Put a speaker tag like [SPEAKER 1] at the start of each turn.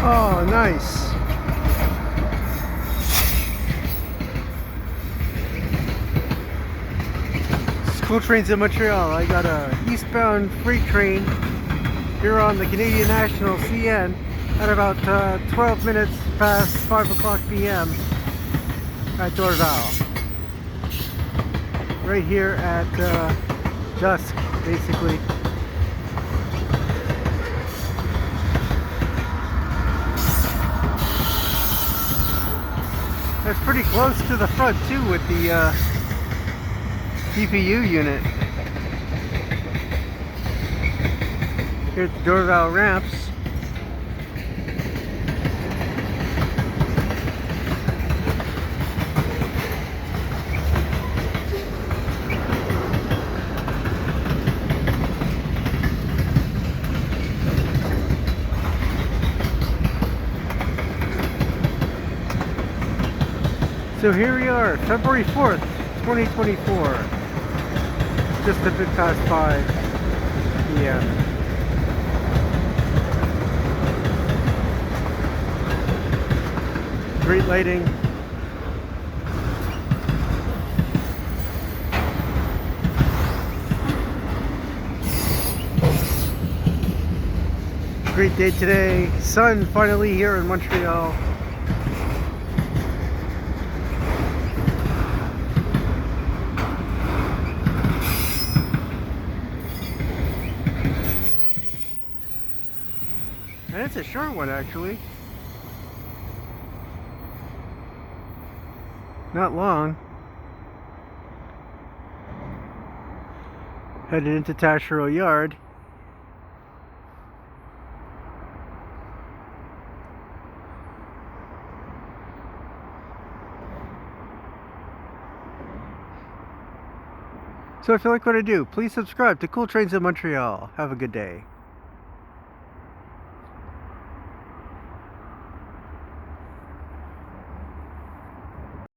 [SPEAKER 1] Oh, nice. Cool trains in Montreal. I got a Eastbound freight train here on the Canadian National CN at about 12 minutes past 5 o'clock p.m. at Dorval. Right here at dusk, basically. That's pretty close to the front too with the DPU unit. Here at the Dorval ramps. So here we are, February 4th, 2024. Just a bit past 5 p.m. Great lighting. Great day today. Sun finally here in Montreal. And it's a short one, actually. Not long. Headed into Taschereau Yard. So if you like what I do, please subscribe to Cool Trains in Montreal. Have a good day.